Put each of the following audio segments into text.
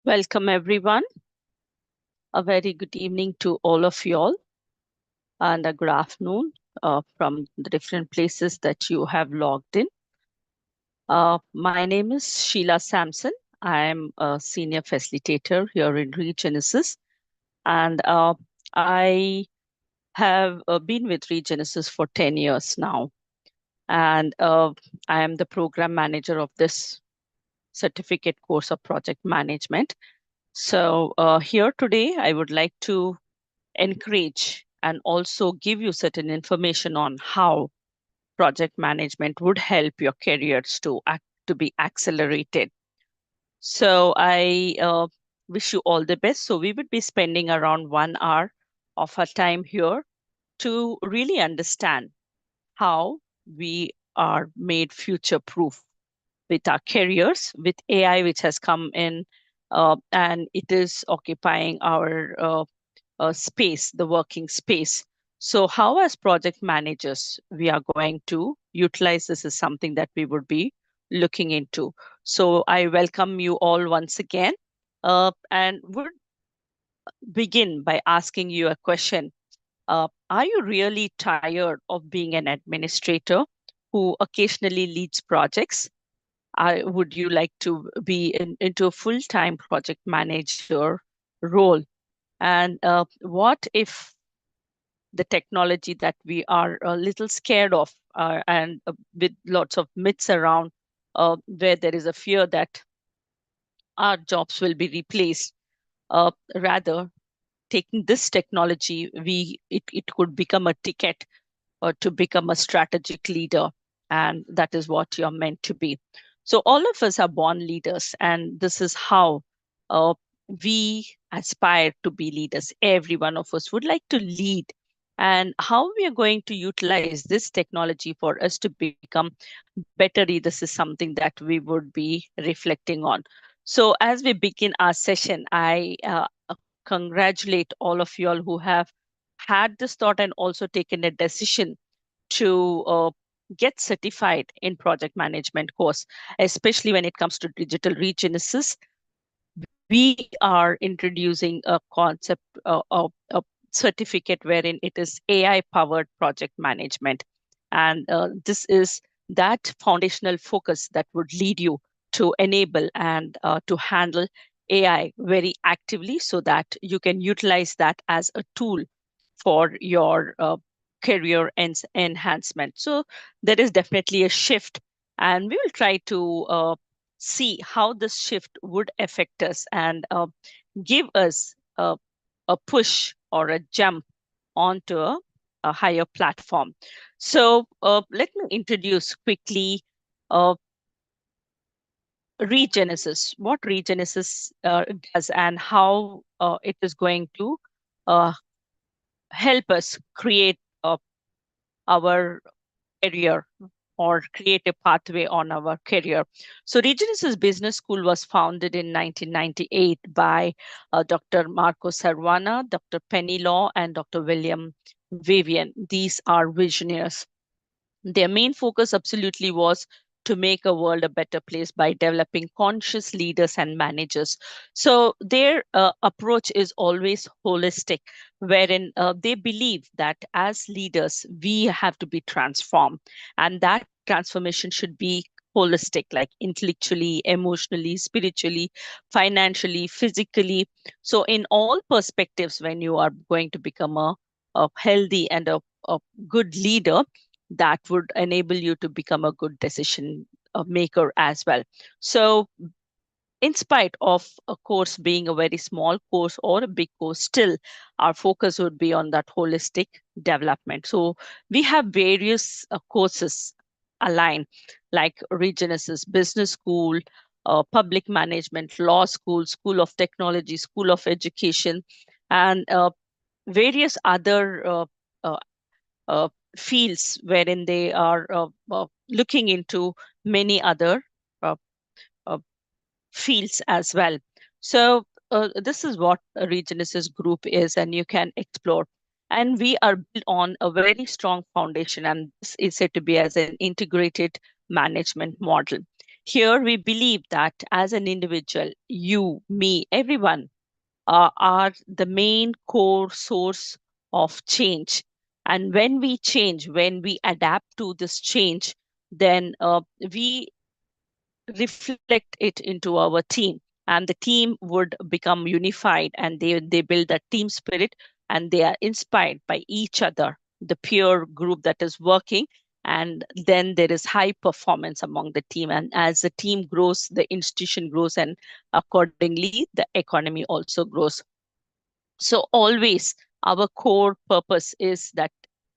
Welcome, everyone. A very good evening to all of you all, and a good afternoon from the different places that you have logged in. My name is Sheila Sampson. I am a senior facilitator here in Regenesis, and I have been with Regenesis for 10 years now. And I am the program manager of this certificate course of project management. So here today, I would like to encourage and also give you certain information on how project management would help your careers to be accelerated. So I wish you all the best. So we would be spending around 1 hour of our time here to really understand how we are made future proof with our careers, with AI, which has come in and it is occupying our space, the working space. So how as project managers, we are going to utilize this is something that we would be looking into. So I welcome you all once again and would begin by asking you a question. Are you really tired of being an administrator who occasionally leads projects? Would you like to be into a full-time project manager role? And what if the technology that we are a little scared of and with lots of myths around where there is a fear that our jobs will be replaced? Rather, taking this technology, it could become a ticket to become a strategic leader. And that is what you're meant to be. So all of us are born leaders, and this is how uh, we aspire to be leaders. Every one of us would like to lead. And how we are going to utilize this technology for us to become better leaders is something that we would be reflecting on. So as we begin our session, I congratulate all of you all who have had this thought and also taken a decision to get certified in project management course, especially when it comes to digital regenesis. We are introducing a concept of a certificate wherein it is AI powered project management. And this is that foundational focus that would lead you to enable and to handle AI very actively so that you can utilize that as a tool for your career enhancement. So there is definitely a shift, and we will try to see how this shift would affect us and give us a push or a jump onto a higher platform. So let me introduce quickly uh, Regenesis, what Regenesis does and how it is going to uh, help us create our career or create a pathway on our career. So Regenesis Business School was founded in 1998 by Dr. Marco Sarvana, Dr. Penny Law, and Dr. William Vivian. These are visionaries. Their main focus absolutely was to make a world a better place by developing conscious leaders and managers. So their approach is always holistic, wherein they believe that as leaders, we have to be transformed, and that transformation should be holistic, like intellectually, emotionally, spiritually, financially, physically. So in all perspectives, when you are going to become a healthy and a good leader, that would enable you to become a good decision maker as well. So in spite of a course being a very small course or a big course, still our focus would be on that holistic development. So we have various courses aligned, like Regenesis Business School, Public Management, Law School, School of Technology, School of Education, and various other uh, uh, fields wherein they are looking into many other uh, uh, fields as well. So this is what a Regenesis group is, and you can explore. And we are built on a very strong foundation, and this is said to be as an integrated management model. Here we believe that as an individual, you, me, everyone are the main core source of change. And when we change, when we adapt to this change, then we reflect it into our team, and the team would become unified, and they build that team spirit, and they are inspired by each other, the peer group that is working. And then there is high performance among the team, and as the team grows, the institution grows, and accordingly the economy also grows. So always our core purpose is that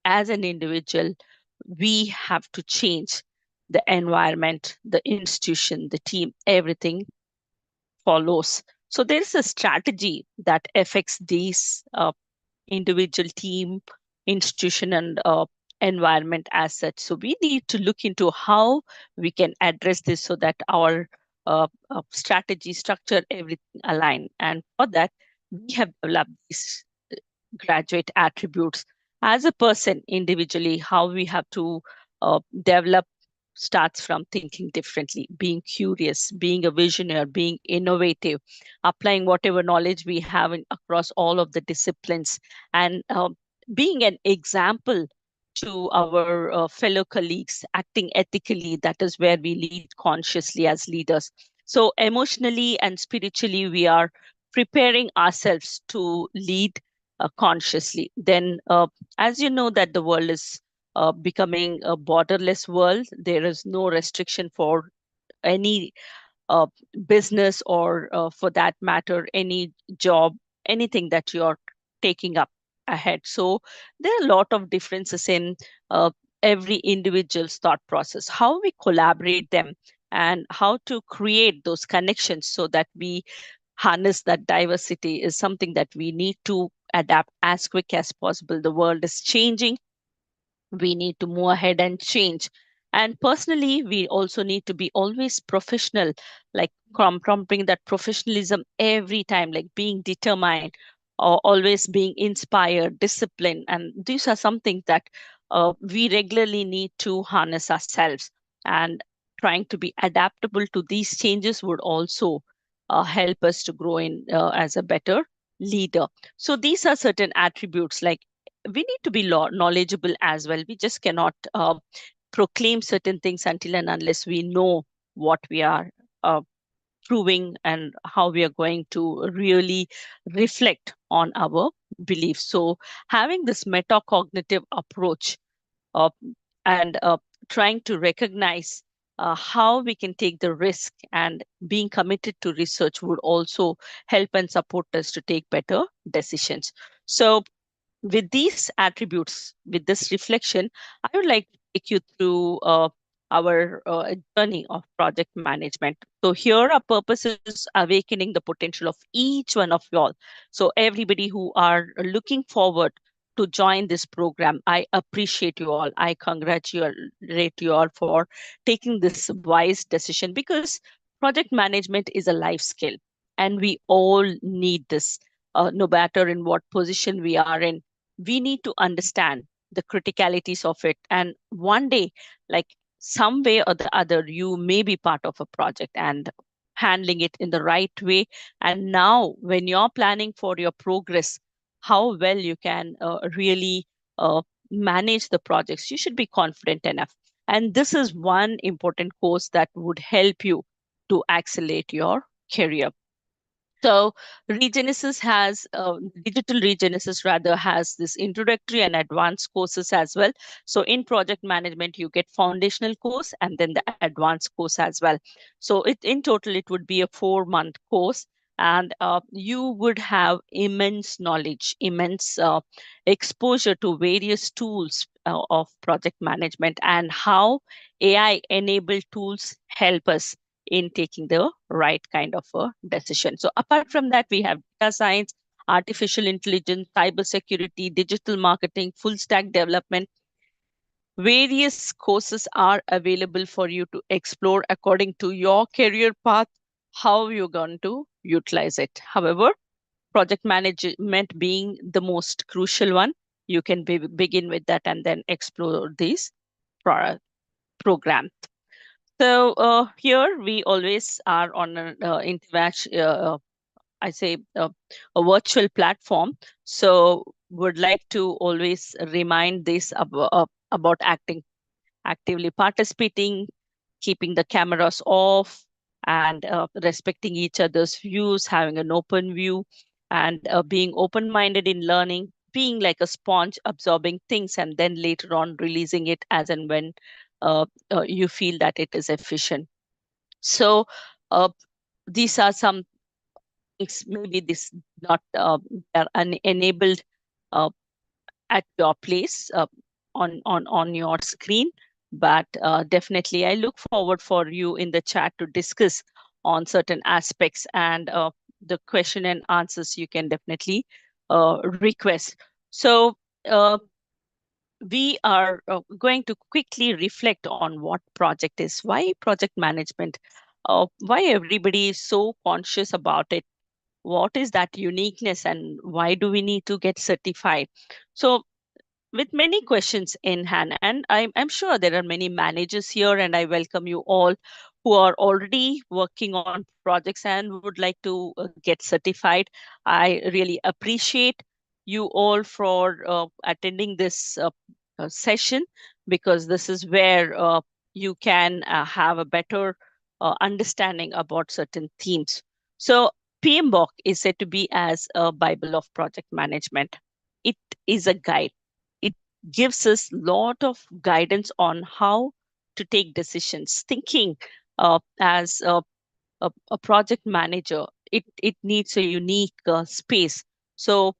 as an individual, we have to change the environment, the institution, the team, everything follows. So there's a strategy that affects these individual, team, institution, and environment as such. So we need to look into how we can address this so that our strategy, structure, everything align. And for that, we have developed these graduate attributes as a person individually. How we have to develop starts from thinking differently, being curious, being a visionary, being innovative, applying whatever knowledge we have across all of the disciplines, and being an example to our fellow colleagues, acting ethically. That is where we lead consciously as leaders. So emotionally and spiritually, we are preparing ourselves to lead consciously. Then, as you know, that the world is becoming a borderless world. There is no restriction for any uh, business, or for that matter, any job, anything that you're taking up ahead. So there are a lot of differences in uh, every individual's thought process, how we collaborate them, and how to create those connections so that we harness that diversity is something that we need to adapt as quick as possible. The world is changing, we need to move ahead and change. And personally, we also need to be always professional, like prompting that professionalism every time, like being determined, or always being inspired, disciplined. And these are something that we regularly need to harness ourselves. And trying to be adaptable to these changes would also help us to grow in as a better leader. So these are certain attributes, like we need to be knowledgeable as well. We just cannot proclaim certain things until and unless we know what we are uh, proving, and how we are going to really reflect on our beliefs. So having this metacognitive approach, uh, and trying to recognize how we can take the risk, and being committed to research would also help and support us to take better decisions. So with these attributes, with this reflection, I would like to take you through our journey of project management. So here our purpose is awakening the potential of each one of y'all. So everybody who are looking forward to join this program, I appreciate you all. I congratulate you all for taking this wise decision, because project management is a life skill, and we all need this. No matter in what position we are in, we need to understand the criticalities of it. And one day, like some way or the other, you may be part of a project and handling it in the right way. And now when you're planning for your progress, how well you can really manage the projects, you should be confident enough. And this is one important course that would help you to accelerate your career. So Regenesis has, Digital Regenesis rather, has this introductory and advanced courses as well. So in project management, you get foundational course and then the advanced course as well. So in total, it would be a 4-month course. And you would have immense knowledge, immense exposure to various tools of project management, and how AI-enabled tools help us in taking the right kind of a decision. So apart from that, we have data science, artificial intelligence, cybersecurity, digital marketing, full stack development. Various courses are available for you to explore according to your career path, how you're going to utilize it. However, project management being the most crucial one, you can begin with that and then explore these pro programs. So here we always are on an interaction, I say a virtual platform. So would like to always remind this about actively participating, keeping the cameras off, and respecting each other's views, having an open view, and being open-minded in learning, being like a sponge, absorbing things, and then later on releasing it as and when you feel that it is efficient. So uh, these are some things, maybe this not are enabled uh, at your place on your screen, but definitely I look forward for you in the chat to discuss on certain aspects, and the question and answers you can definitely request. So we are going to quickly reflect on what project is, why project management, why everybody is so conscious about it, what is that uniqueness, and why do we need to get certified. So with many questions in hand, and I'm sure there are many managers here, and I welcome you all who are already working on projects and would like to get certified. I really appreciate you all for attending this session, because this is where you can have a better understanding about certain themes. So PMBOK is said to be as a Bible of project management. It is a guide. It gives us a lot of guidance on how to take decisions. Thinking as a project manager, it needs a unique space. So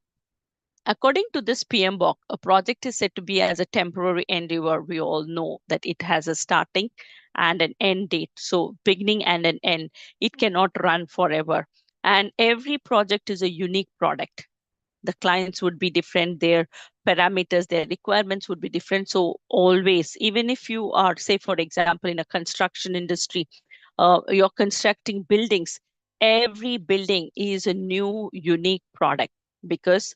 according to this PMBOK, a project is said to be as a temporary endeavor. We all know that it has a starting and an end date. So beginning and an end. It cannot run forever. And every project is a unique product. The clients would be different, their parameters, their requirements would be different. So always, even if you are, say, for example, in a construction industry, you're constructing buildings, every building is a new unique product, because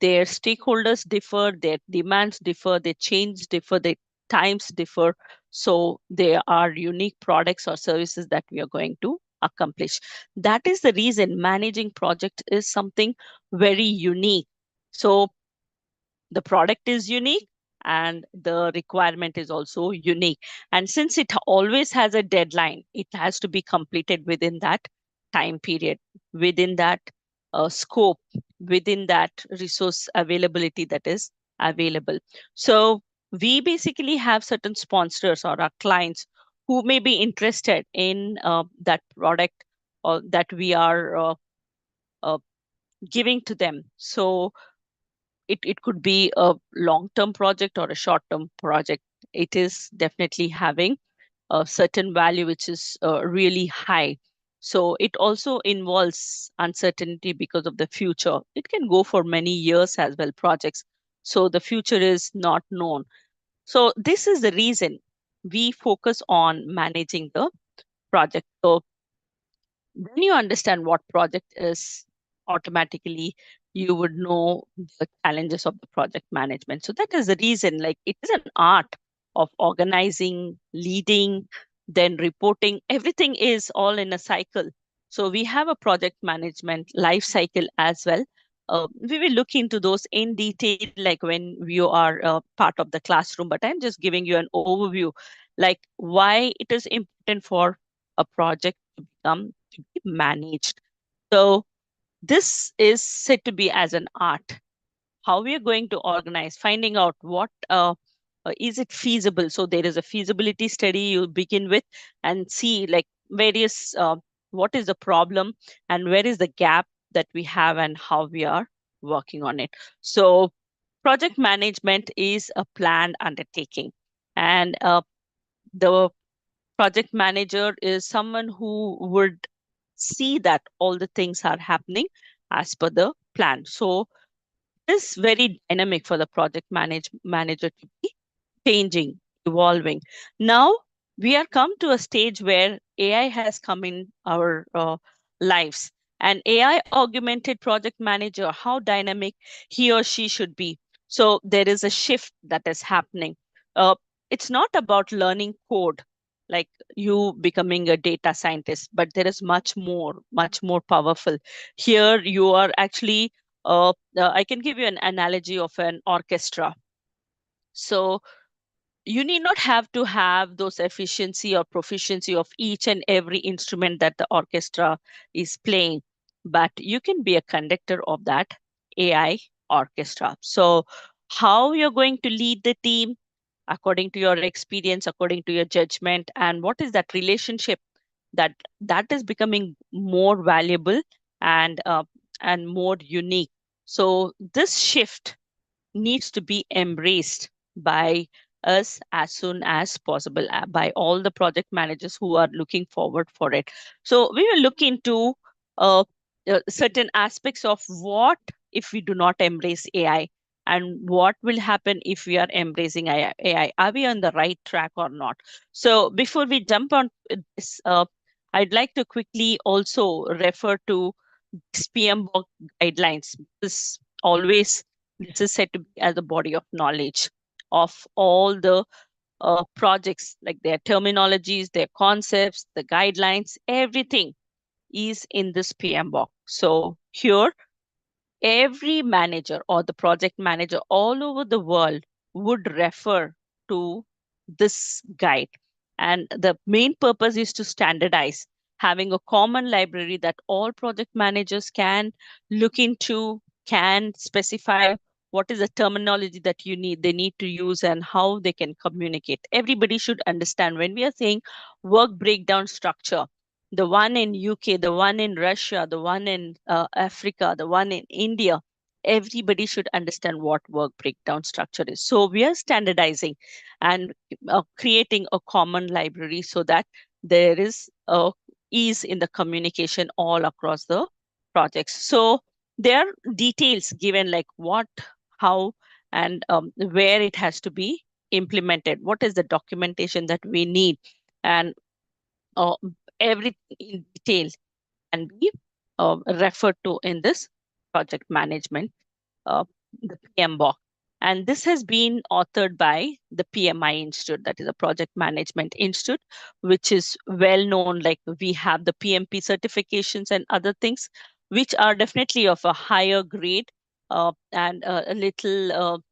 their stakeholders differ, their demands differ, their change differ, their times differ. So there are unique products or services that we are going to accomplish. That is the reason managing project is something very unique. So the product is unique and the requirement is also unique. And since it always has a deadline, it has to be completed within that time period, within that scope, within that resource availability that is available. So we basically have certain sponsors or our clients who may be interested in that product or that we are uh, giving to them. So it could be a long-term project or a short-term project. It is definitely having a certain value which is really high. So it also involves uncertainty because of the future. It can go for many years as well, projects. So the future is not known. So this is the reason we focus on managing the project. So when you understand what project is, automatically you would know the challenges of the project management. So that is the reason, like, it is an art of organizing, leading, then reporting. Everything is all in a cycle. So we have a project management life cycle as well. We will look into those in detail, like when you are part of the classroom, but I'm just giving you an overview, like why it is important for a project to become to be managed. So this is said to be as an art. How we are going to organize, finding out what is it feasible. So there is a feasibility study you begin with and see like various what is the problem and where is the gap that we have and how we are working on it. So project management is a planned undertaking, and the project manager is someone who would see that all the things are happening as per the plan. So it is very dynamic for the manager to be changing, evolving. Now we are come to a stage where AI has come in our lives. An AI augmented project manager, how dynamic he or she should be. So there is a shift that is happening. Uh, it's not about learning code. like you becoming a data scientist, but there is much more powerful. Here you are actually, I can give you an analogy of an orchestra. So you need not have to have those efficiency or proficiency of each and every instrument that the orchestra is playing, but you can be a conductor of that AI orchestra. So how you're going to lead the team according to your experience, according to your judgment, and what is that relationship that that is becoming more valuable and and more unique. So this shift needs to be embraced by us as soon as possible, by all the project managers who are looking forward for it. So we will look into uh, certain aspects of what if we do not embrace AI, and what will happen if we are embracing AI. Are we on the right track or not? So before we jump on this, I'd like to quickly also refer to PMBOK guidelines. This is said to be as a body of knowledge of all the projects, like their terminologies, their concepts, the guidelines, everything is in this PMBOK. So here, every manager or the project manager all over the world would refer to this guide. And the main purpose is to standardize, having a common library that all project managers can look into, can specify what is the terminology that they need to use, and how they can communicate. Everybody should understand when we are saying work breakdown structure, the one in UK, the one in Russia, the one in Africa, the one in India, everybody should understand what work breakdown structure is. So we are standardizing and creating a common library so that there is ease in the communication all across the projects. So there are details given, like what, how, and where it has to be implemented. What is the documentation that we need? And uh, everything in detail can be referred to in this project management, uh, the PMBOK. And this has been authored by the PMI Institute, that is a Project Management Institute, which is well known. Like we have the PMP certifications and other things, which are definitely of a higher grade and a little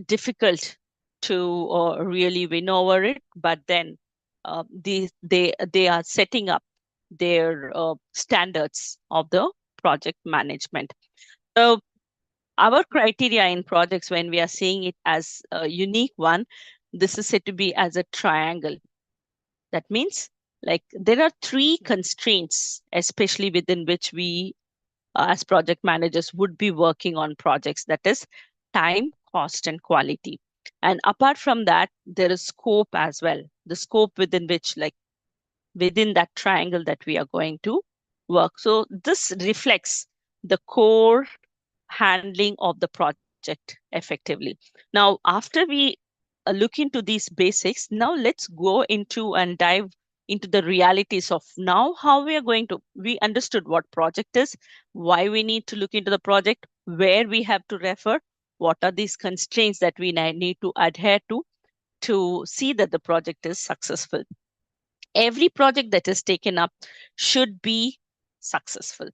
difficult to really win over it. But then they are setting up their standards of the project management. So our criteria in projects, when we are seeing it as a unique one, this is said to be as a triangle. That means like there are three constraints, especially within which we as project managers would be working on projects. That is time, cost, and quality. And apart from that, there is scope as well. The scope within which, like within that triangle that we are going to work. So this reflects the core handling of the project effectively. Now, after we look into these basics, now let's go into and dive into the realities of now how we are going to, we understood what project is, why we need to look into the project, where we have to refer, what are these constraints that we need to adhere to see that the project is successful. Every project that is taken up should be successful,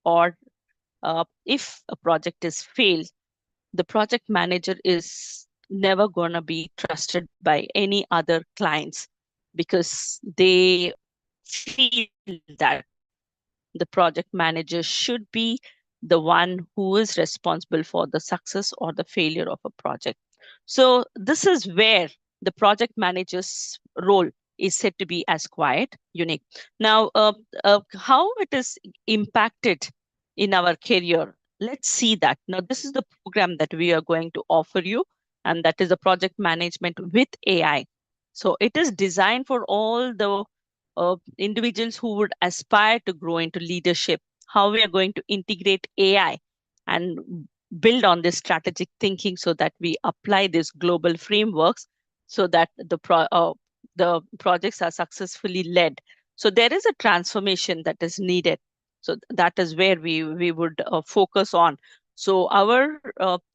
or if a project is failed, the project manager is never going to be trusted by any other clients, because they feel that the project manager should be the one who is responsible for the success or the failure of a project. So this is where the project manager's role is said to be as quiet, unique. Now, how it is impacted in our career, let's see that. Now, this is the program that we are going to offer you, and that is the project management with AI. So it is designed for all the individuals who would aspire to grow into leadership, how we are going to integrate AI and build on this strategic thinking so that we apply these global frameworks so that the projects are successfully led. So there is a transformation that is needed. So that is where we would focus on. So our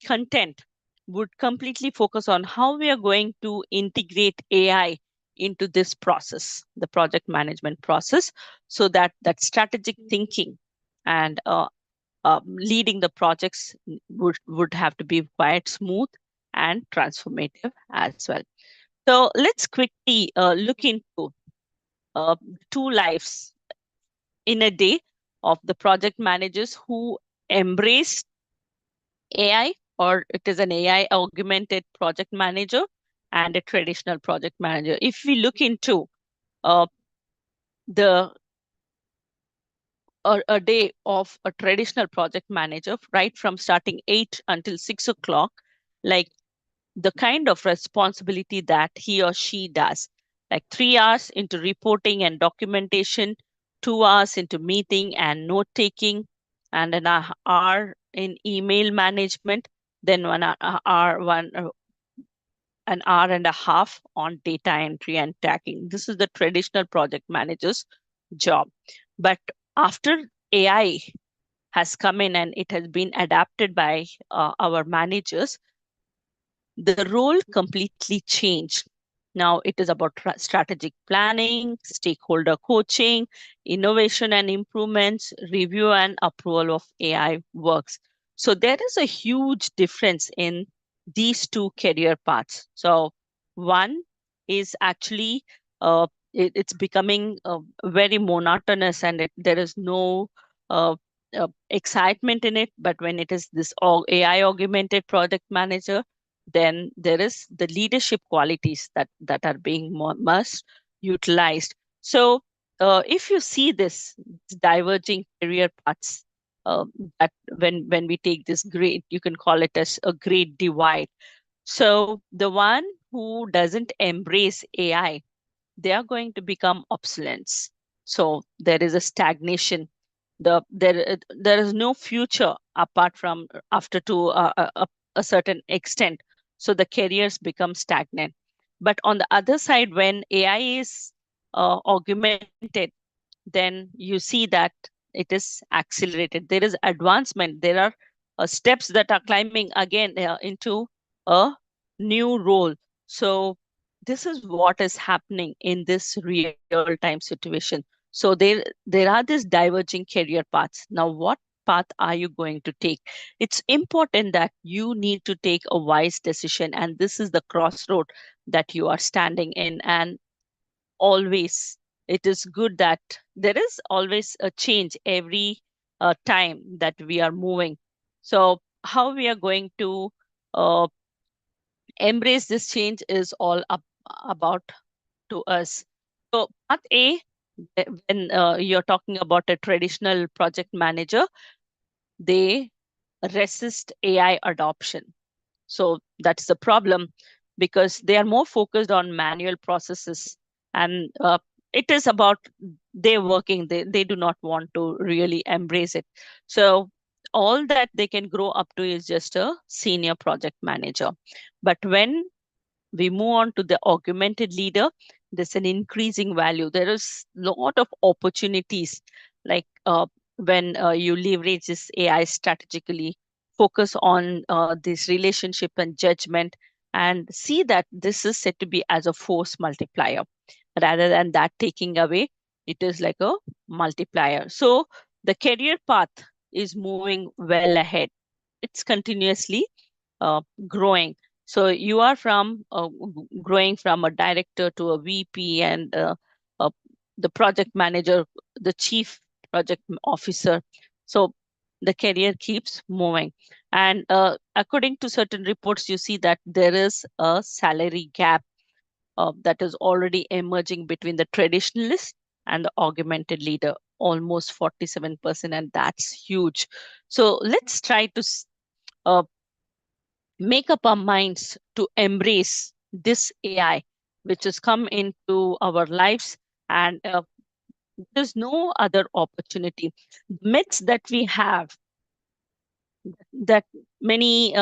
content would completely focus on how we are going to integrate AI into this process, the project management process, so that strategic thinking and leading the projects would have to be quite smooth and transformative as well. So let's quickly look into 2 lives in a day of the project managers who embrace AI, or it is an AI augmented project manager and a traditional project manager. If we look into uh, the a day of a traditional project manager, right from starting 8 until 6 o'clock, like the kind of responsibility that he or she does, like 3 hours into reporting and documentation, 2 hours into meeting and note taking, and an hour in email management, then an hour and a half on data entry and tagging. This is the traditional project manager's job. But after AI has come in and it has been adapted by our managers, the role completely changed. Now it is about strategic planning, stakeholder coaching, innovation and improvements, review and approval of AI works. So there is a huge difference in these two career paths. So one is actually it's becoming very monotonous, and there is no uh, excitement in it. But when it is this AI augmented project manager, then there is the leadership qualities that are being must utilized. So if you see this diverging career paths, uh, that when we take this great, you can call it as a great divide. So the one who doesn't embrace AI, they are going to become obsolete. So there is a stagnation. There is no future apart from after to a certain extent. So the careers become stagnant. But on the other side, when AI is augmented, then you see that it is accelerated. There is advancement. There are steps that are climbing again into a new role. So this is what is happening in this real-time situation. So there are these diverging career paths. Now, what path are you going to take? It's important that you need to take a wise decision, and this is the crossroad that you are standing in. And always, it is good that there is always a change every time that we are moving. So how we are going to uh, embrace this change is all about to us. So path A, when you're talking about a traditional project manager, they resist AI adoption. So that's the problem, because they are more focused on manual processes, and it is about they working. They do not want to really embrace it. So all that they can grow up to is just a senior project manager. But when we move on to the augmented leader, there's an increasing value. There is a lot of opportunities, like when you leverage this AI strategically, focus on this relationship and judgment, and see that this is said to be as a force multiplier rather than that taking away. It is like a multiplier. So the career path is moving well ahead. It's continuously growing. So you are from growing from a director to a VP, and uh, the project manager, the chief project officer. So the career keeps moving. And according to certain reports, you see that there is a salary gap that is already emerging between the traditionalist and the augmented leader, almost 47%, and that's huge. So let's try to uh, make up our minds to embrace this AI, which has come into our lives, and there's no other opportunity. Myths that we have, that many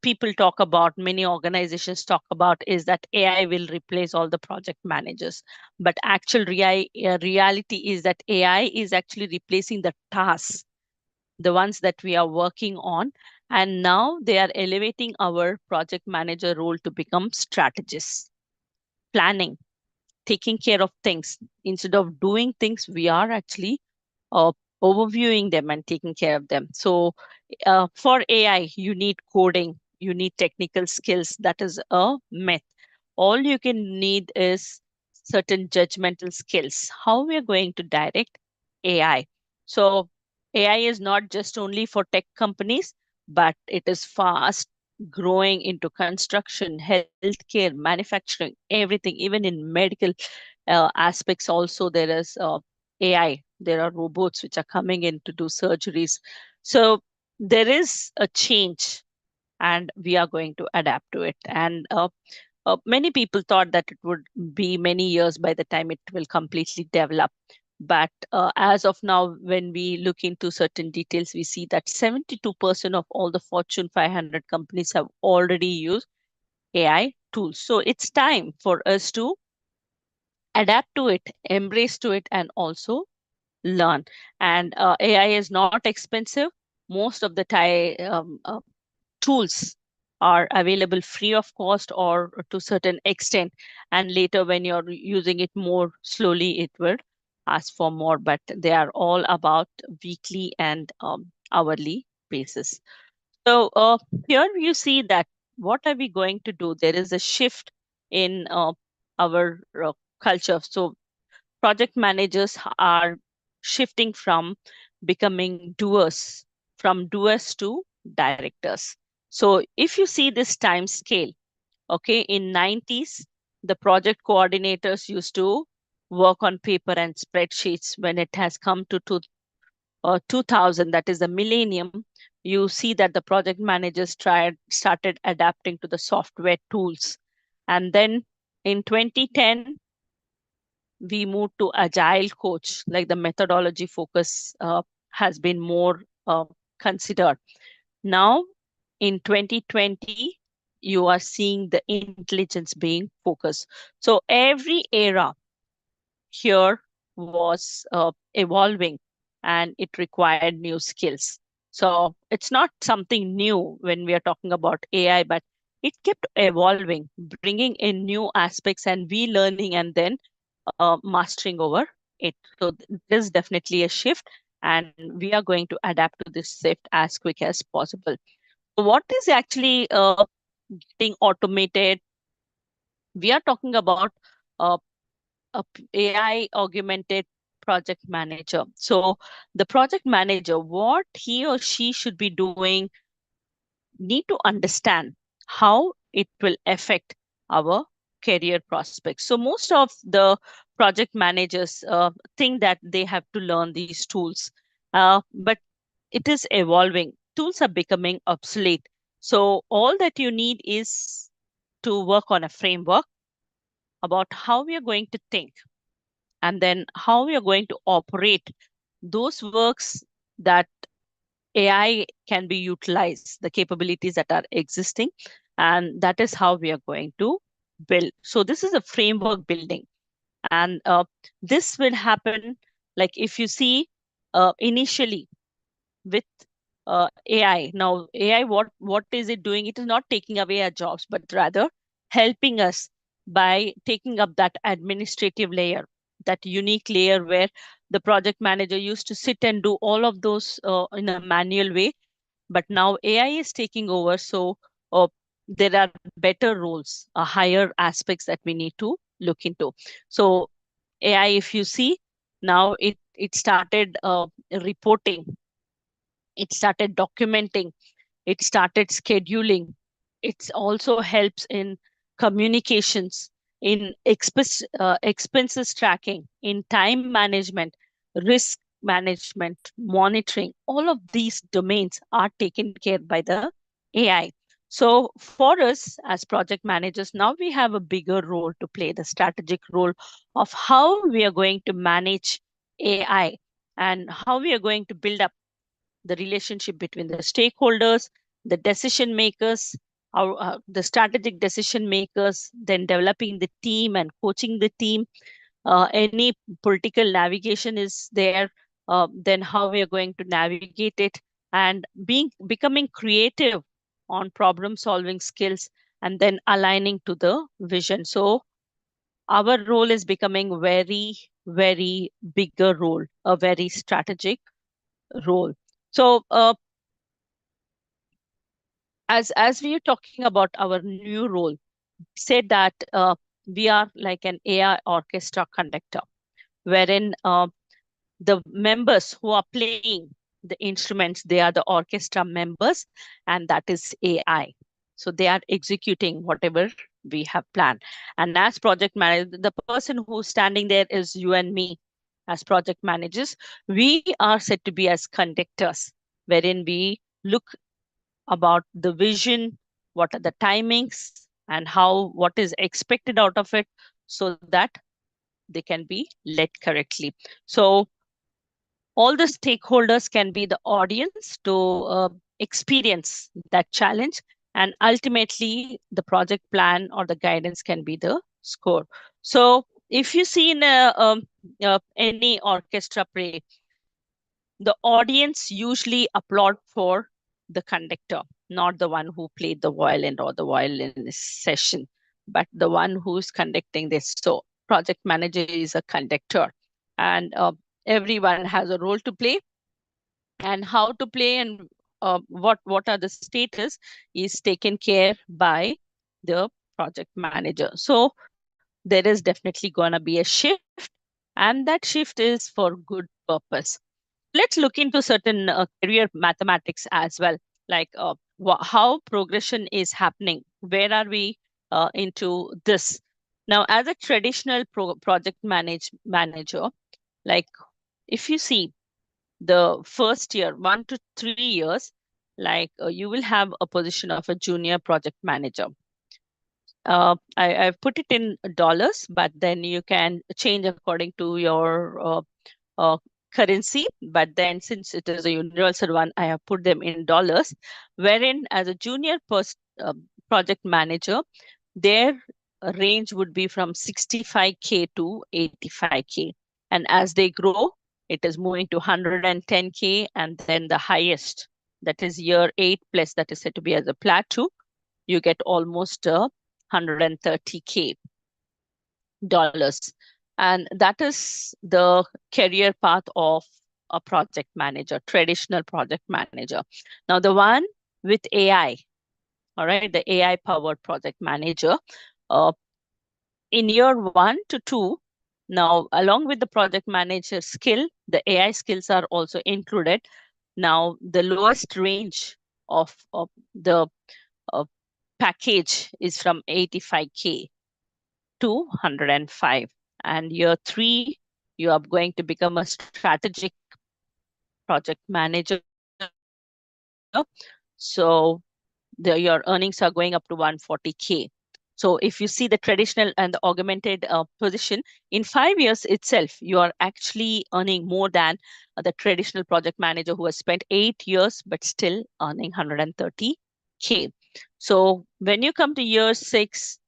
people talk about, many organizations talk about, is that AI will replace all the project managers. But actual reality is that AI is actually replacing the tasks, the ones that we are working on. And now they are elevating our project manager role to become strategists. planning, taking care of things. Instead of doing things, we are actually uh, overviewing them and taking care of them. So for AI, you need coding, you need technical skills. That is a myth. All you can need is certain judgmental skills. How we are going to direct AI. So AI is not just only for tech companies, but it is fast growing into construction, healthcare, manufacturing, everything, even in medical aspects. Also, there is AI. There are robots which are coming in to do surgeries. So there is a change, and we are going to adapt to it. And many people thought that it would be many years by the time it will completely develop. But as of now, when we look into certain details, we see that 72% of all the Fortune 500 companies have already used AI tools. So it's time for us to adapt to it, embrace to it, and also learn. And AI is not expensive. Most of the time, tools are available free of cost or to certain extent. And later, when you're using it more slowly, it will ask for more. But they are all about weekly and hourly basis. So here you see that what are we going to do? There is a shift in our culture. So project managers are shifting from becoming doers, from doers to directors. So if you see this time scale, okay, in 90s, the project coordinators used to work on paper and spreadsheets. When it has come to 2000, that is the millennium, you see that the project managers started adapting to the software tools. And then in 2010, we moved to agile coach, like the methodology focus has been more considered. Now in 2020, you are seeing the intelligence being focused. So every era here was evolving, and it required new skills. So it's not something new when we are talking about AI, but it kept evolving, bringing in new aspects and we learning and then mastering over it. So this is definitely a shift, and we are going to adapt to this shift as quick as possible. So what is actually getting automated? We are talking about uh, AI augmented project manager. So the project manager, what he or she should be doing, need to understand how it will affect our career prospects. So most of the project managers think that they have to learn these tools, but it is evolving. Tools are becoming obsolete. So all that you need is to work on a framework about how we are going to think, and then how we are going to operate those works that AI can be utilized, the capabilities that are existing, and that is how we are going to build. So this is a framework building, and this will happen, like if you see initially with AI. Now, AI, what is it doing? It is not taking away our jobs, but rather helping us by taking up that administrative layer, that unique layer where the project manager used to sit and do all of those in a manual way. But now AI is taking over, so there are better roles, higher aspects that we need to look into. So AI, if you see, now it started reporting, it started documenting, it started scheduling. It also helps in communications, in expenses tracking, in time management, risk management, monitoring. All of these domains are taken care by the AI. So for us as project managers, now we have a bigger role to play, the strategic role of how we are going to manage AI and how we are going to build up the relationship between the stakeholders, the decision makers, the strategic decision makers, then developing the team and coaching the team. Any political navigation is there, then how we are going to navigate it, and becoming creative on problem solving skills, and then aligning to the vision. So our role is becoming very, very bigger role, a very strategic role. So as we are talking about our new role, said that we are like an AI orchestra conductor, wherein the members who are playing the instruments, they are the orchestra members, and that is AI. So they are executing whatever we have planned. And as project manager, the person who's standing there is you and me as project managers. We are said to be as conductors, wherein we look about the vision, what are the timings, and how what is expected out of it, so that they can be led correctly. So all the stakeholders can be the audience to experience that challenge, and ultimately the project plan or the guidance can be the score. So if you see in any orchestra play, the audience usually applaud for the conductor, not the one who played the violin or the violinist session, but the one who's conducting this. So project manager is a conductor, and everyone has a role to play, and how to play and what are the status is taken care by the project manager. So there is definitely going to be a shift, and that shift is for good purpose. Let's look into certain career mathematics as well, like how progression is happening. Where are we into this? Now, as a traditional project manager, like if you see the first year, 1 to 3 years, like you will have a position of a junior project manager. I've put it in dollars, but then you can change according to your currency. But then since it is a universal one, I have put them in dollars, wherein as a junior project manager, their range would be from 65K to 85K. And as they grow, it is moving to 110K, and then the highest, that is year 8 plus, that is said to be as a plateau, you get almost 130K dollars. And that is the career path of a project manager, traditional project manager. Now the one with AI, all right, the AI powered project manager, in year 1 to 2, now along with the project manager skill, the AI skills are also included. Now the lowest range of the package is from 85K to 105. And year 3, you are going to become a strategic project manager. So your earnings are going up to 140K. So if you see the traditional and the augmented position, in 5 years itself, you are actually earning more than the traditional project manager who has spent 8 years, but still earning 130K. So when you come to year 6,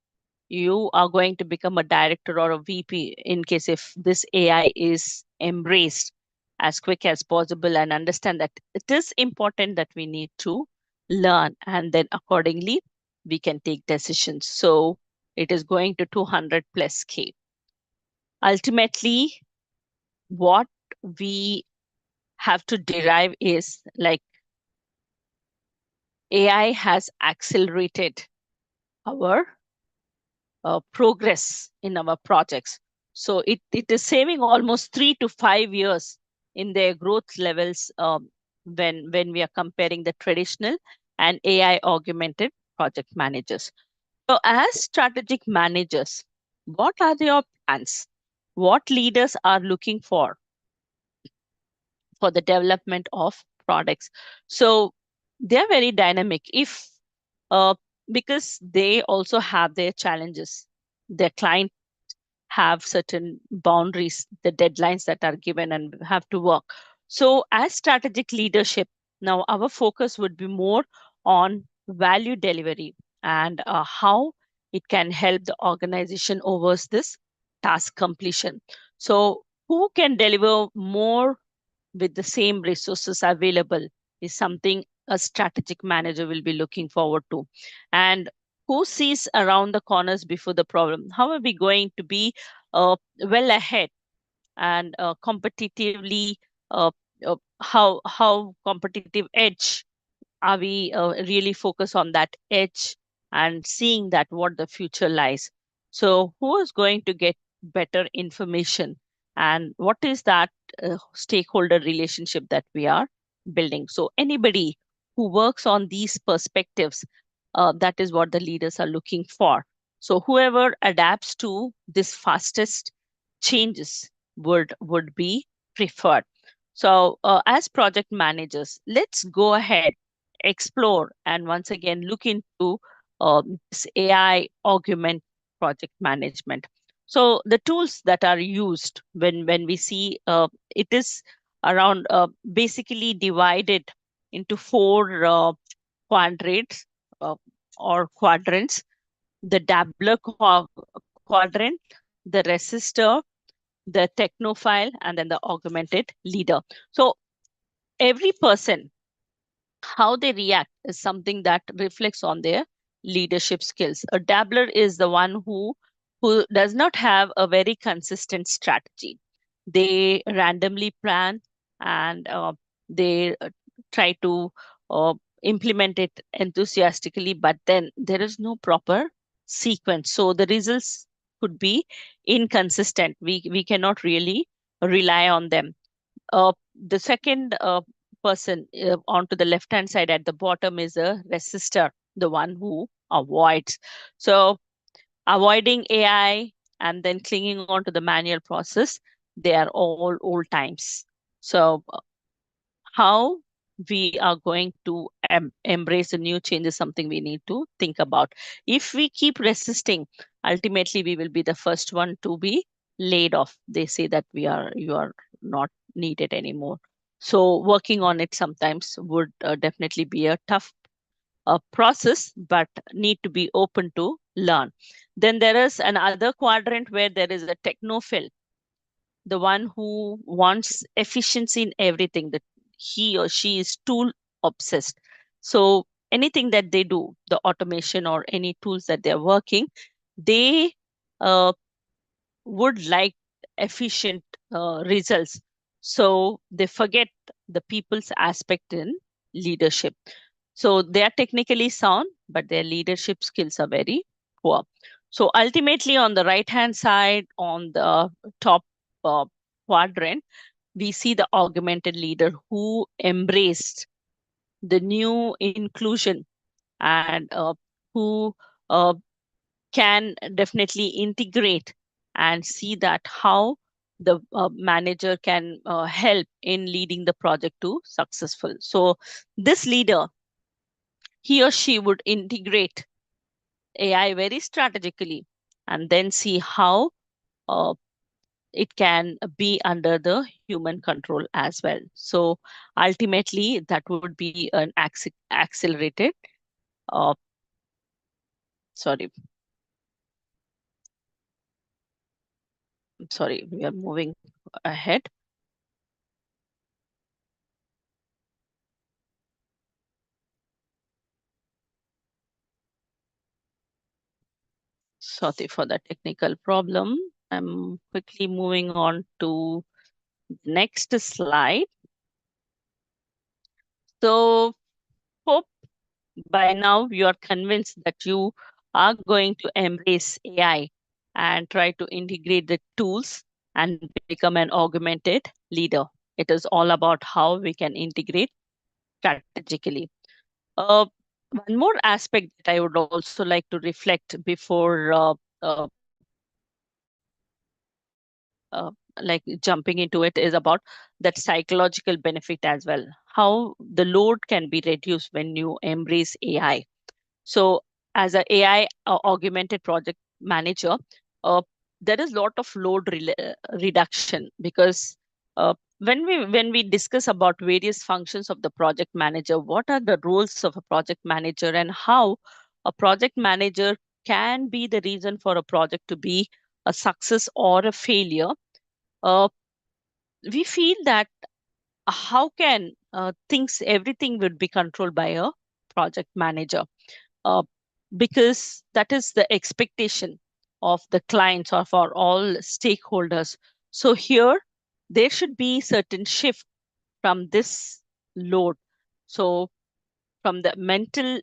you are going to become a director or a VP in case if this AI is embraced as quick as possible, and understand that it is important that we need to learn, and then accordingly we can take decisions. So it is going to 200 plus K. Ultimately, what we have to derive is like AI has accelerated our progress in our projects. So it is saving almost 3 to 5 years in their growth levels when we are comparing the traditional and AI augmented project managers. So as strategic managers, what are your plans? What leaders are looking for the development of products? So they're very dynamic. If because they also have their challenges. Their client have certain boundaries, the deadlines that are given and have to work. So as strategic leadership, now our focus would be more on value delivery and how it can help the organization over this task completion. So who can deliver more with the same resources available is something a strategic manager will be looking forward to. And who sees around the corners before the problem? How are we going to be well ahead and competitively, how competitive edge are we really focus on that edge and seeing that what the future lies? So who is going to get better information, and what is that stakeholder relationship that we are building? So anybody who works on these perspectives, that is what the leaders are looking for. So whoever adapts to this fastest changes would be preferred. So as project managers, let's go ahead, explore, and once again look into this AI augment project management. So the tools that are used when we see it is around basically divided into four quadrants uh, or quadrants: the dabbler quadrant, the resistor, the technophile, and then the augmented leader. So every person, how they react is something that reflects on their leadership skills. A dabbler is the one who does not have a very consistent strategy. They randomly plan, and they try to uh, implement it enthusiastically, but then there is no proper sequence. So the results could be inconsistent. We cannot really rely on them. The second person onto the left hand side at the bottom is a resistor, the one who avoids. So avoiding AI and then clinging on to the manual process, they are all old times. So how we are going to embrace a new change is something we need to think about. If we keep resisting, ultimately we will be the first one to be laid off. They say that you are not needed anymore. So working on it sometimes would definitely be a tough process, but need to be open to learn. Then there is another quadrant where there is a technophile, the one who wants efficiency in everything, that he or she is tool obsessed. So anything that they do, the automation or any tools that they're working, they uh, would like efficient results. So they forget the people's aspect in leadership. So they are technically sound, but their leadership skills are very poor. So ultimately, on the right hand side, on the top uh, quadrant, we see the augmented leader who embraced the new inclusion, and who uh, can definitely integrate and see that how the manager can help in leading the project to successful. So this leader, he or she would integrate AI very strategically and then see how uh, it can be under the human control as well. So ultimately, that would be an accelerated, uh, sorry, sorry, we are moving ahead. Sorry for the technical problem. I'm quickly moving on to next slide. So hope by now you are convinced that you are going to embrace AI and try to integrate the tools and become an augmented leader. It is all about how we can integrate strategically. Uh, One more aspect that I would also like to reflect before uh, uh, like jumping into it is about that psychological benefit as well. How the load can be reduced when you embrace AI. So as a AI augmented project manager, uh, there is a lot of load reduction, because when we discuss about various functions of the project manager, what are the roles of a project manager and how a project manager can be the reason for a project to be a success or a failure, uh, we feel that how can everything would be controlled by a project manager. Uh, because that is the expectation of the clients or for all stakeholders. So here, there should be certain shift from this load. So from the mental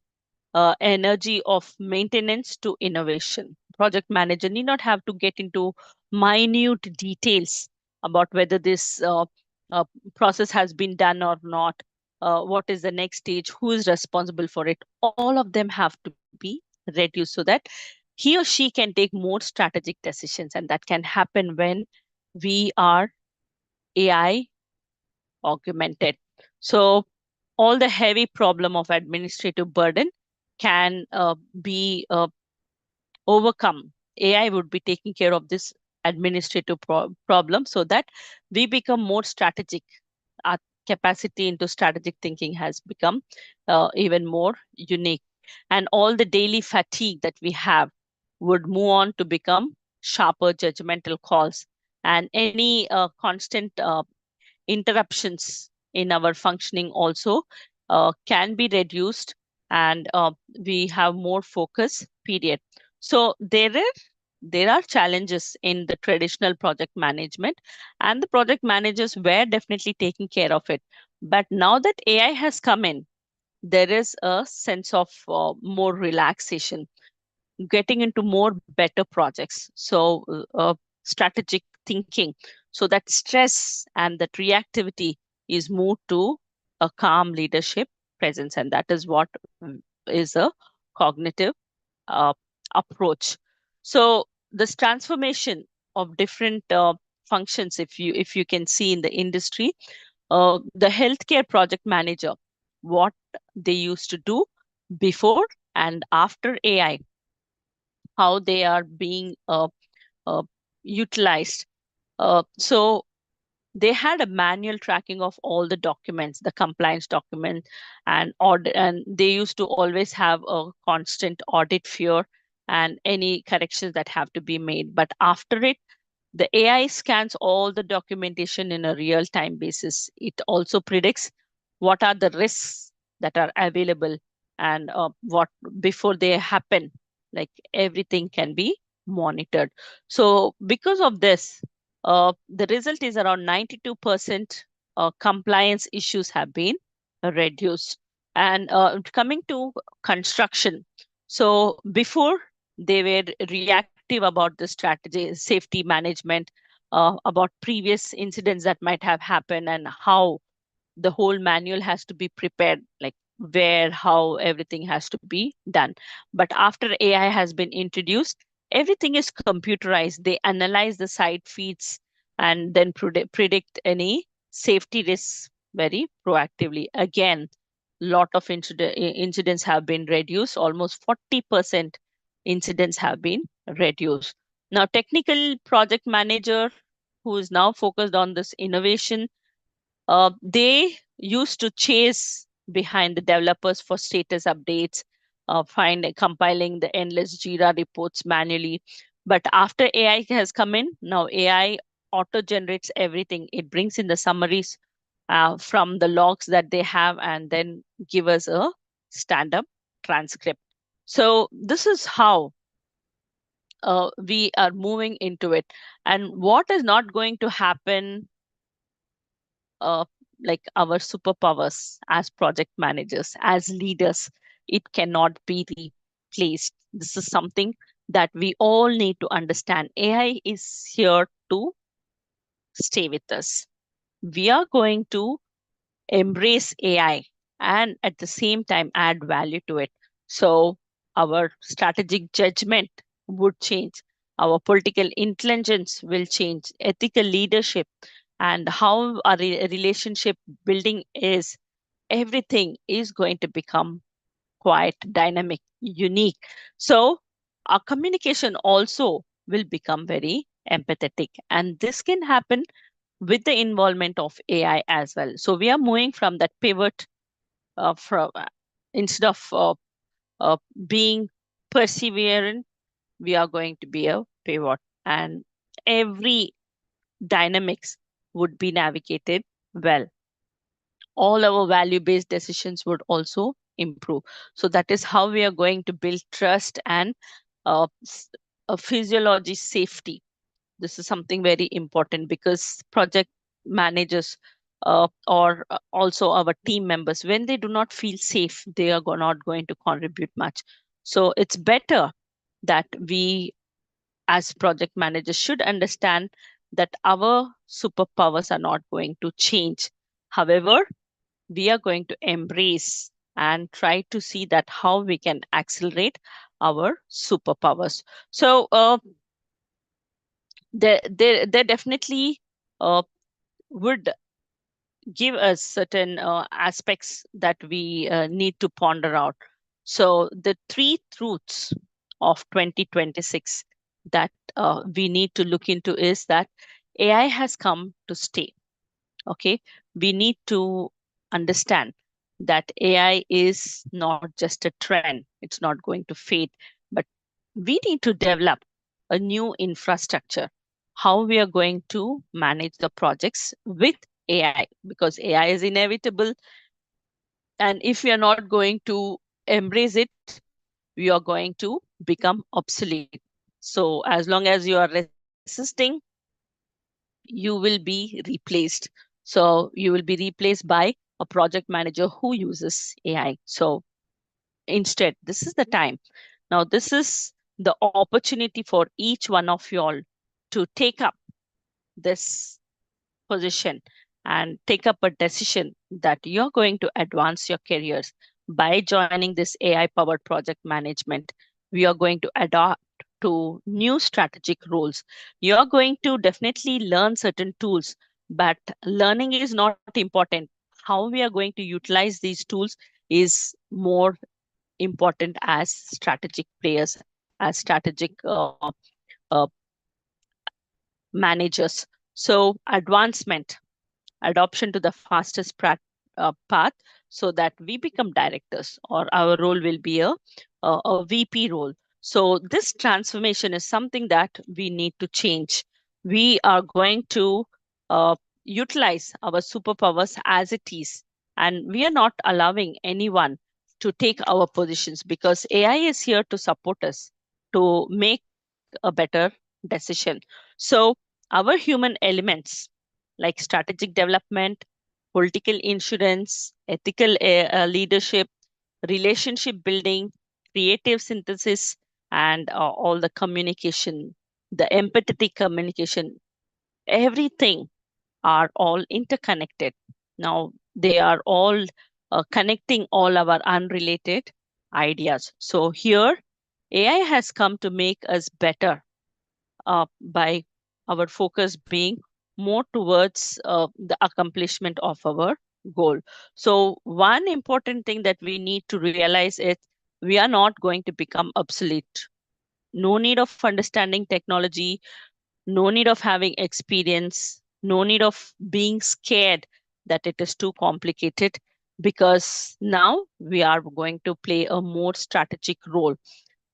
energy of maintenance to innovation. Project manager need not have to get into minute details about whether this uh, process has been done or not, what is the next stage, who is responsible for it. All of them have to be reduced so that he or she can take more strategic decisions. And that can happen when we are AI augmented. So all the heavy problem of administrative burden can be overcome. AI would be taking care of this administrative problem so that we become more strategic. Our capacity into strategic thinking has become even more unique. And all the daily fatigue that we have would move on to become sharper judgmental calls. And any constant interruptions in our functioning also can be reduced, and we have more focus period. So there are challenges in the traditional project management, and the project managers were definitely taking care of it. But now that AI has come in, there is a sense of more relaxation, getting into more better projects. So strategic thinking, so that stress and that reactivity is moved to a calm leadership presence. And that is what is a cognitive uh, approach. So this transformation of different functions, if you can see in the industry, the healthcare project manager, what they used to do before and after AI, how they are being uh, utilized. So they had a manual tracking of all the documents, the compliance document, and audit, and they used to always have a constant audit fear and any corrections that have to be made. But after it, the AI scans all the documentation in a real time basis. It also predicts what are the risks that are available, and what before they happen, like everything can be monitored. So because of this, the result is around 92% compliance issues have been reduced. And coming to construction, so before they were reactive about the strategy, safety management, about previous incidents that might have happened, and how the whole manual has to be prepared, like where, how everything has to be done. But after AI has been introduced, everything is computerized. They analyze the site feeds and then predict any safety risks very proactively. Again, lot of incidents have been reduced. Almost 40% incidents have been reduced. Now, technical project manager who is now focused on this innovation, they used to chase behind the developers for status updates, compiling the endless Jira reports manually. But after AI has come in, now AI auto generates everything. It brings in the summaries from the logs that they have and then give us a stand-up transcript. So this is how we are moving into it. And what is not going to happen, uh, like our superpowers as project managers, as leaders, it cannot be replaced. This is something that we all need to understand. AI is here to stay with us. We are going to embrace AI and at the same time add value to it. So our strategic judgment would change, our political intelligence will change, ethical leadership, and how our relationship building is, everything is going to become quite dynamic, unique. So our communication also will become very empathetic. And this can happen with the involvement of AI as well. So we are moving from that pivot, from instead of being perseverant, we are going to be a pivot, and every dynamics would be navigated well. All our value-based decisions would also improve. So that is how we are going to build trust and a physiology safety. This is something very important because project managers or also our team members, when they do not feel safe, they are not going to contribute much. So it's better that we as project managers should understand that our superpowers are not going to change. However, we are going to embrace and try to see that how we can accelerate our superpowers. So they definitely would give us certain aspects that we need to ponder out. So the three truths of 2026 that we need to look into is that AI has come to stay. Okay, we need to understand that AI is not just a trend, it's not going to fade, but we need to develop a new infrastructure, how we are going to manage the projects with AI, because AI is inevitable. And if we are not going to embrace it, we are going to become obsolete. So as long as you are resisting, you will be replaced. So you will be replaced by a project manager who uses AI. So instead, this is the time. Now, this is the opportunity for each one of you all to take up this position and take up a decision that you're going to advance your careers by joining this AI powered project management. We are going to adopt to new strategic roles. You're going to definitely learn certain tools, but learning is not important. How we are going to utilize these tools is more important as strategic players, as strategic uh, managers. So advancement, adoption to the fastest path so that we become directors, or our role will be a VP role. So this transformation is something that we need to change. We are going to uh, utilize our superpowers as it is, and we are not allowing anyone to take our positions because AI is here to support us to make a better decision. So our human elements like strategic development, political insurance, ethical leadership, relationship building, creative synthesis, and all the communication, the empathetic communication, everything are all interconnected. Now they are all connecting all our unrelated ideas. So here, AI has come to make us better by our focus being more towards the accomplishment of our goal. So one important thing that we need to realize is we are not going to become obsolete. No need of understanding technology, no need of having experience, no need of being scared that it is too complicated, because now we are going to play a more strategic role,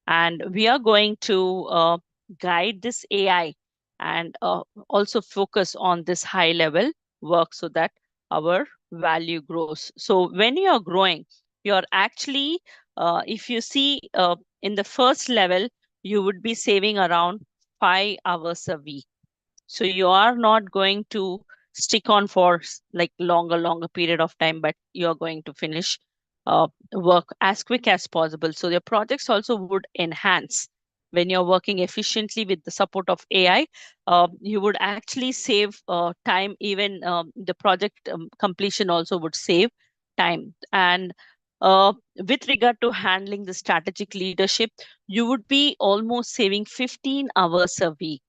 and we are going to guide this AI and also focus on this high level work so that our value grows. So when you are growing, you're actually, if you see in the first level, you would be saving around 5 hours a week. So you are not going to stick on for like longer period of time, but you are going to finish work as quick as possible. So your projects also would enhance when you're working efficiently with the support of AI. You would actually save time. Even the project completion also would save time. And with regard to handling the strategic leadership, you would be almost saving 15 hours a week.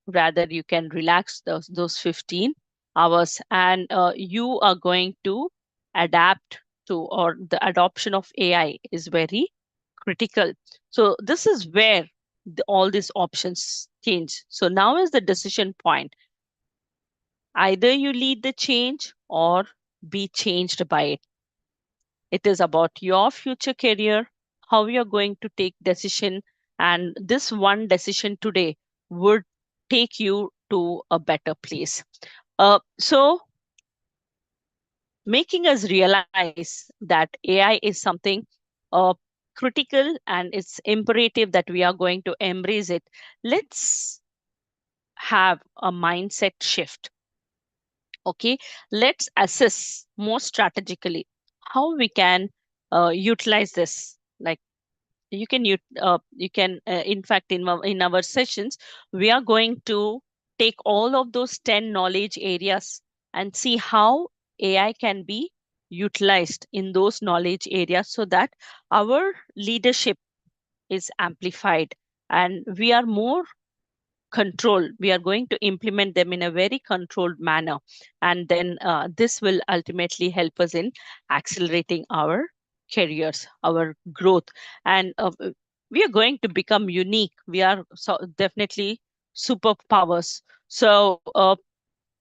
Rather, you can relax those 15 hours, and you are going to adapt to, or the adoption of AI is very critical. So this is where all these options change. So now is the decision point. Either you lead the change or be changed by it. It is about your future career, how you're going to take decision, and this one decision today would take you to a better place. So making us realize that AI is something critical and it's imperative that we are going to embrace it. Let's have a mindset shift. Okay, let's assess more strategically how we can utilize this. Like you can in fact in our sessions we are going to take all of those 10 knowledge areas and see how AI can be utilized in those knowledge areas so that our leadership is amplified and we are more controlled. We are going to implement them in a very controlled manner. And then this will ultimately help us in accelerating our careers, our growth. And we are going to become unique. We are definitely superpowers. So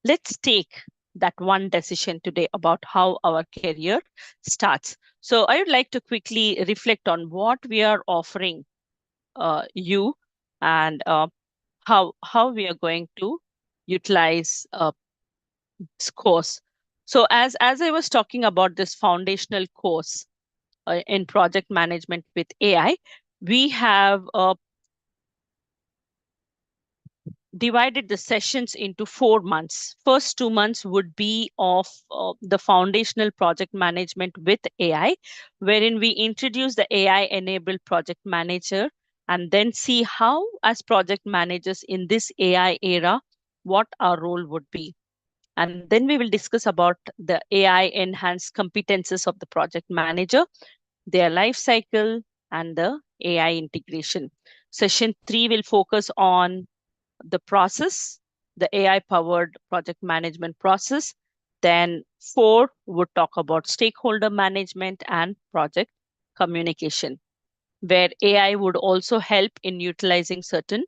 let's take that one decision today about how our career starts. So I would like to quickly reflect on what we are offering you and how we are going to utilize this course. So as I was talking about this foundational course in project management with AI, we have divided the sessions into 4 months. First 2 months would be of the foundational project management with AI, wherein we introduce the AI-enabled project manager and then see how, as project managers in this AI era, what our role would be. And then we will discuss about the AI-enhanced competences of the project manager, their life cycle, and the AI integration. Session 3 will focus on the process, the AI powered project management process. Then 4 would talk about stakeholder management and project communication, where AI would also help in utilizing certain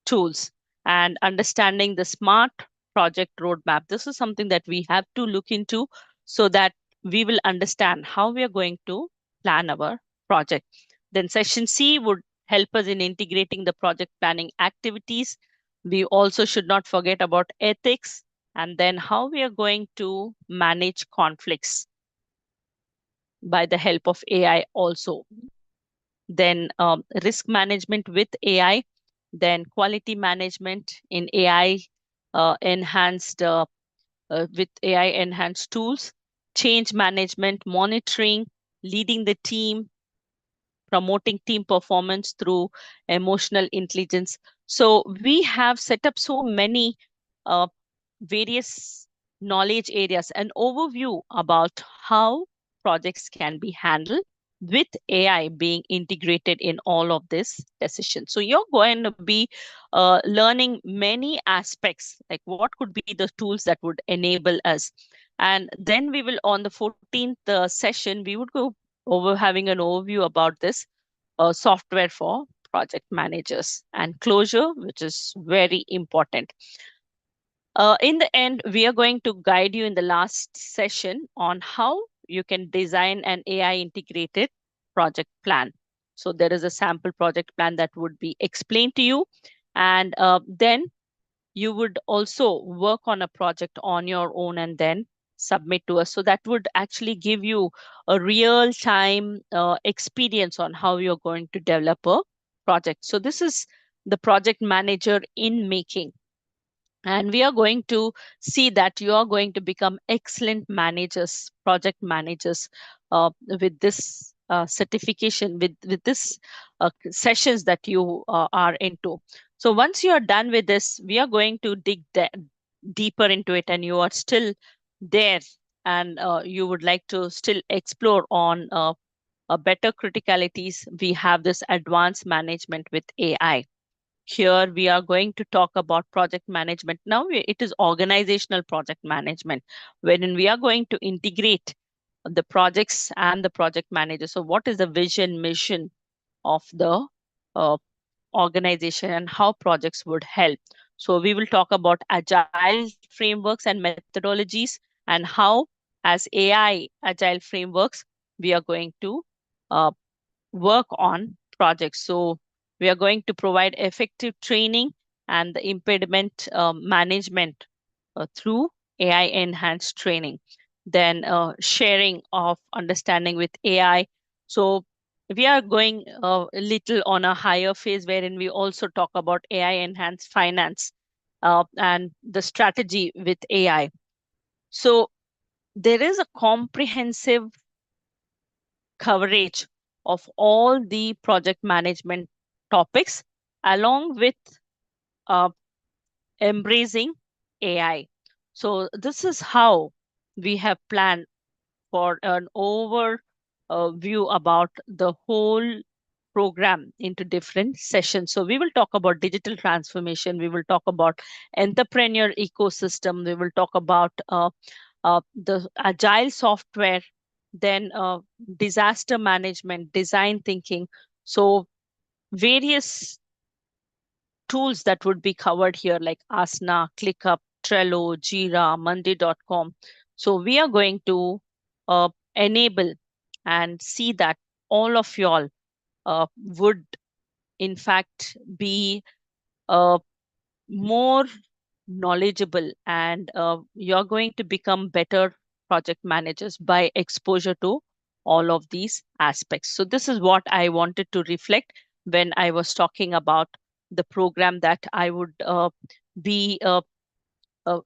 tools and understanding the smart project roadmap. This is something that we have to look into so that we will understand how we are going to plan our project. Then session C would help us in integrating the project planning activities. We also should not forget about ethics and then how we are going to manage conflicts by the help of AI also. Then risk management with AI, then quality management in AI enhanced with AI enhanced tools, change management, monitoring, leading the team, promoting team performance through emotional intelligence. So we have set up so many uh, various knowledge areas, an overview about how projects can be handled with AI being integrated in all of this decisions. So you're going to be learning many aspects, like what could be the tools that would enable us. And then we will, on the 14th session, we would go over having an overview about this software for project managers and closure, which is very important. In the end, we are going to guide you in the last session on how you can design an AI integrated project plan. So there is a sample project plan that would be explained to you. And then you would also work on a project on your own and then submit to us. So that would actually give you a real time experience on how you're going to develop a project. So this is the project manager in making. And we are going to see that you are going to become excellent managers, project managers with this certification, with this sessions that you are into. So once you are done with this, we are going to dig deeper into it and you are still there and you would like to still explore on better criticalities. We have this advanced management with AI. Here we are going to talk about project management. Now it is organizational project management, wherein we are going to integrate the projects and the project manager. So what is the vision, mission of the uh, organization and how projects would help? So we will talk about agile frameworks and methodologies and how, as AI agile frameworks, we are going to uh, work on projects. So we are going to provide effective training and the impediment management through AI enhanced training. then sharing of understanding with AI. So we are going a little on a higher phase wherein we also talk about AI enhanced finance and the strategy with AI. So there is a comprehensive coverage of all the project management topics along with uh, embracing AI. So this is how we have planned for an over view about the whole program into different sessions. So we will talk about digital transformation. We will talk about entrepreneur ecosystem. We will talk about the agile software, then disaster management, design thinking. So various tools that would be covered here like Asana, ClickUp, Trello, Jira, Monday.com. So we are going to enable and see that all of y'all would in fact be more knowledgeable and you're going to become better project managers by exposure to all of these aspects. So this is what I wanted to reflect when I was talking about the program that I would be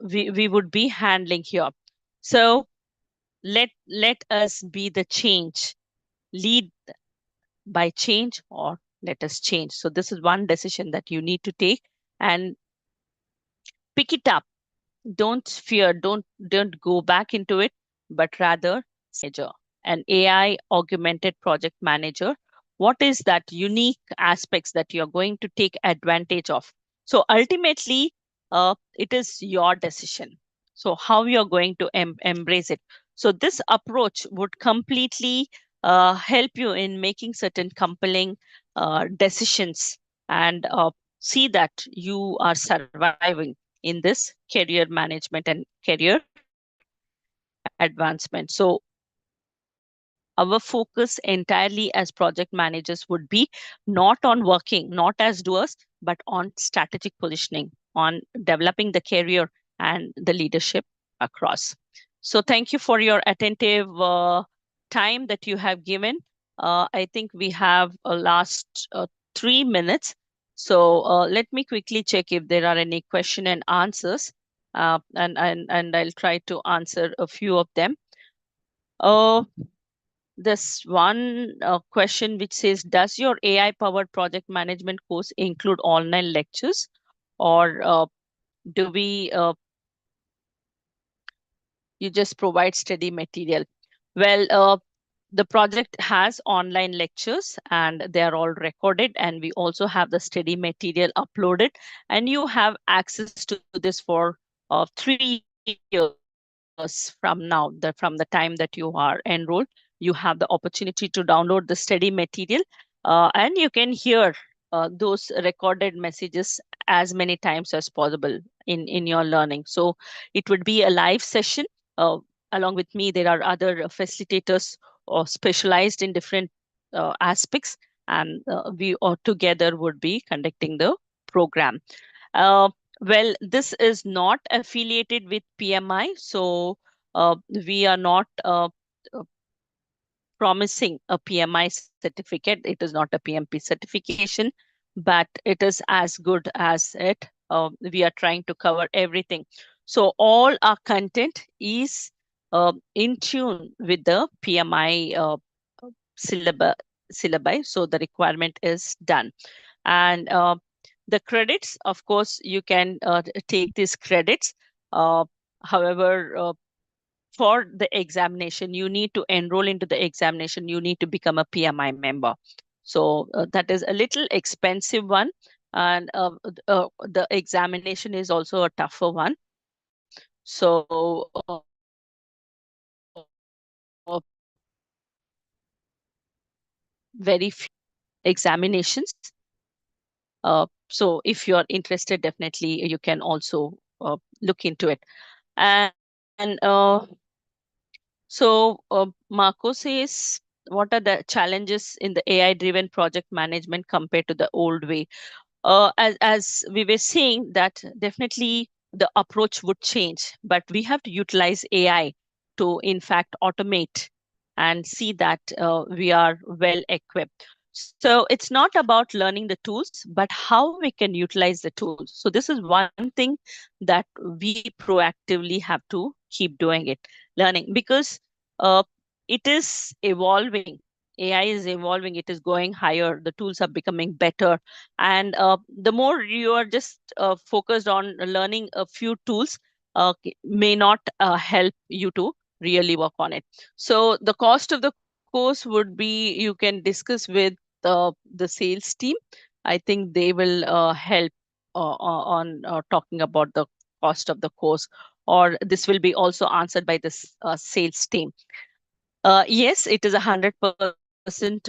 we would be handling here. So let us be the change, lead by change, or let us change. So this is one decision that you need to take and pick it up. Don't fear, don't go back into it, but rather manager, an AI augmented project manager. What is that unique aspects that you're going to take advantage of? So ultimately, it is your decision. So how you're going to embrace it. So this approach would completely help you in making certain compelling decisions and see that you are surviving in this career management and career advancement. So our focus entirely as project managers would be not on working, not as doers, but on strategic positioning, on developing the career and the leadership across. So thank you for your attentive time that you have given. I think we have a last 3 minutes. So let me quickly check if there are any question and answers, and I'll try to answer a few of them. This one question which says, does your AI-powered project management course include online lectures, or do we you just provide study material? Well, the project has online lectures and they are all recorded, and we also have the study material uploaded, and you have access to this for 3 years from now, from the time that you are enrolled. You have the opportunity to download the study material and you can hear those recorded messages as many times as possible in your learning. So it would be a live session. Uh, Along with me, there are other facilitators or specialized in different aspects, and we all together would be conducting the program. Uh, well, this is not affiliated with PMI, so we are not uh, promising a PMI certificate. It is not a PMP certification, but it is as good as it. We are trying to cover everything. So all our content is in tune with the PMI syllabi. So the requirement is done. And the credits, of course, you can take these credits. Uh, However, for the examination, you need to enroll into the examination. You need to become a PMI member. So that is a little expensive one. And the examination is also a tougher one. So very few examinations. So if you're interested, definitely you can also look into it. And so Marco says, what are the challenges in the AI-driven project management compared to the old way? As we were saying, that definitely the approach would change, but we have to utilize AI to, in fact, automate and see that we are well equipped. So it's not about learning the tools, but how we can utilize the tools. So this is one thing that we proactively have to keep doing it, learning, because it is evolving. AI is evolving, it is going higher, the tools are becoming better. And the more you are just focused on learning a few tools, may not help you to really work on it. So the cost of the course would be, you can discuss with the sales team. I think they will help on talking about the cost of the course, or this will be also answered by the sales team. Yes, it is 100%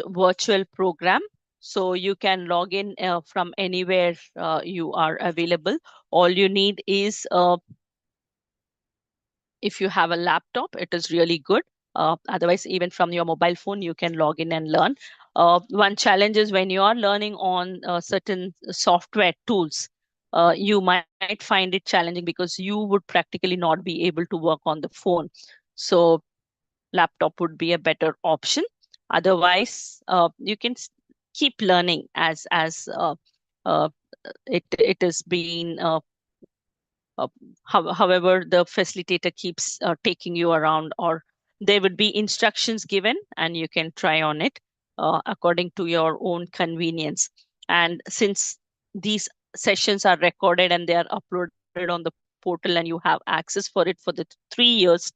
virtual program. So you can log in from anywhere you are available. All you need is, if you have a laptop, it is really good. Otherwise, even from your mobile phone, you can log in and learn. One challenge is when you are learning on certain software tools, you might find it challenging because you would practically not be able to work on the phone. So laptop would be a better option. Otherwise, you can keep learning as uh, it is being uh, however the facilitator keeps taking you around, or there would be instructions given and you can try on it according to your own convenience. And since these sessions are recorded and they are uploaded on the portal and you have access for it for the 3 years,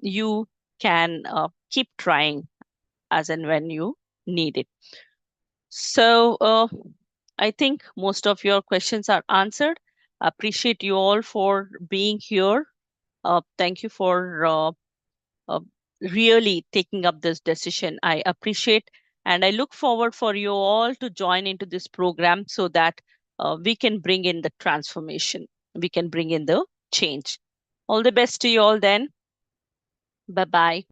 you can keep trying as and when you need it. So I think most of your questions are answered. Appreciate you all for being here. Thank you for uh, really taking up this decision. I appreciate, and I look forward for you all to join into this program so that we can bring in the transformation. We can bring in the change. All the best to you all then. Bye-bye.